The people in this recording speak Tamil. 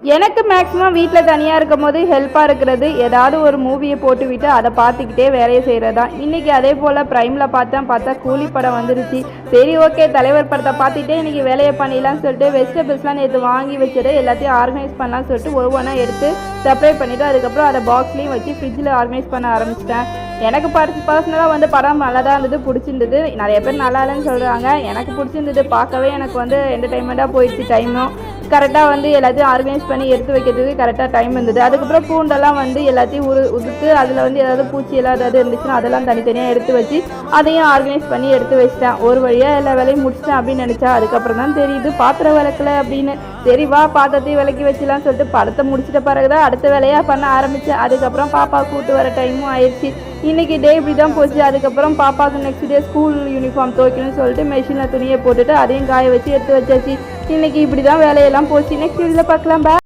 எனக்கு மேக்ஸிமம் வீட்டில் தனியாக இருக்கும் போது ஹெல்ப்பாக இருக்கிறது ஏதாவது ஒரு மூவியை போட்டுவிட்டு அதை பார்த்துக்கிட்டே வேலையை செய்கிறது தான். இன்றைக்கி அதே போல் ப்ரைமில் பார்த்தா கூலி படம் வந்துருச்சு. சரி ஓகே, தலைவர் படத்தை பார்த்துட்டே இன்றைக்கி வேலையை பண்ணிடலாம்னு சொல்லிட்டு வெஜிடபிள்ஸ்லாம் நேற்று வாங்கி வச்சுட்டு எல்லாத்தையும் ஆர்கனைஸ் பண்ணலாம்னு சொல்லிட்டு ஒவ்வொன்றா எடுத்து செப்பரேட் பண்ணிவிட்டு அதுக்கப்புறம் அதை பாக்ஸ்லேயும் வச்சு ஃப்ரிட்ஜில் ஆர்கனைஸ் பண்ண ஆரம்பிச்சிட்டேன். எனக்கு பர்சனலாக படம் நல்லா தான் இருந்தது, பிடிச்சிருந்தது. நிறைய பேர் நல்லா இல்லைன்னு சொல்கிறாங்க. எனக்கு பிடிச்சிருந்தது. பார்க்கவே எனக்கு என்டர்டைன்மெண்ட்டாக போயிடுச்சு. டைமும் கரெக்டாக எல்லாத்தையும் ஆர்கனைஸ் பண்ணி எடுத்து வைக்கிறதுக்கு கரெக்டாக டைம் இருந்தது. அதுக்கப்புறம் பூண்டெல்லாம் எல்லாத்தையும் உதுத்து அதில் ஏதாவது பூச்சியெல்லாம் ஏதாவது இருந்துச்சுன்னா அதெல்லாம் தனித்தனியாக எடுத்து வச்சு அதையும் ஆர்கனைஸ் பண்ணி எடுத்து வச்சிட்டேன். ஒரு வழியாக எல்லா வேலையும் முடிச்சிட்டேன் அப்படின்னு நினச்சா அதுக்கப்புறம் தான் தெரியுது பாத்திரம் விளக்கலை அப்படின்னு. சரி வா பாத்திரத்தையும் விளக்கி வச்சுலான்னு சொல்லிட்டு படத்தை முடிச்சிட்ட பிறகுதான் அடுத்த வேலையாக பண்ண ஆரம்பித்தேன். அதுக்கப்புறம் பாப்பா கூட்டு வர டைமும் ஆயிடுச்சு. இன்றைக்கி டே இப்படி தான் போச்சு. அதுக்கப்புறம் பாப்பாவுக்கு நெக்ஸ்ட் டே ஸ்கூல் யூனிஃபார்ம் துவைக்கணும்னு சொல்லிட்டு மெஷினில் துணியை போட்டுட்டு அதையும் காய வச்சு எடுத்து வச்சாச்சு. இன்றைக்கி இப்படி தான் வேலையெல்லாம் போச்சு. நெக்ஸ்ட் வீடியோவில் பார்க்கலாம்.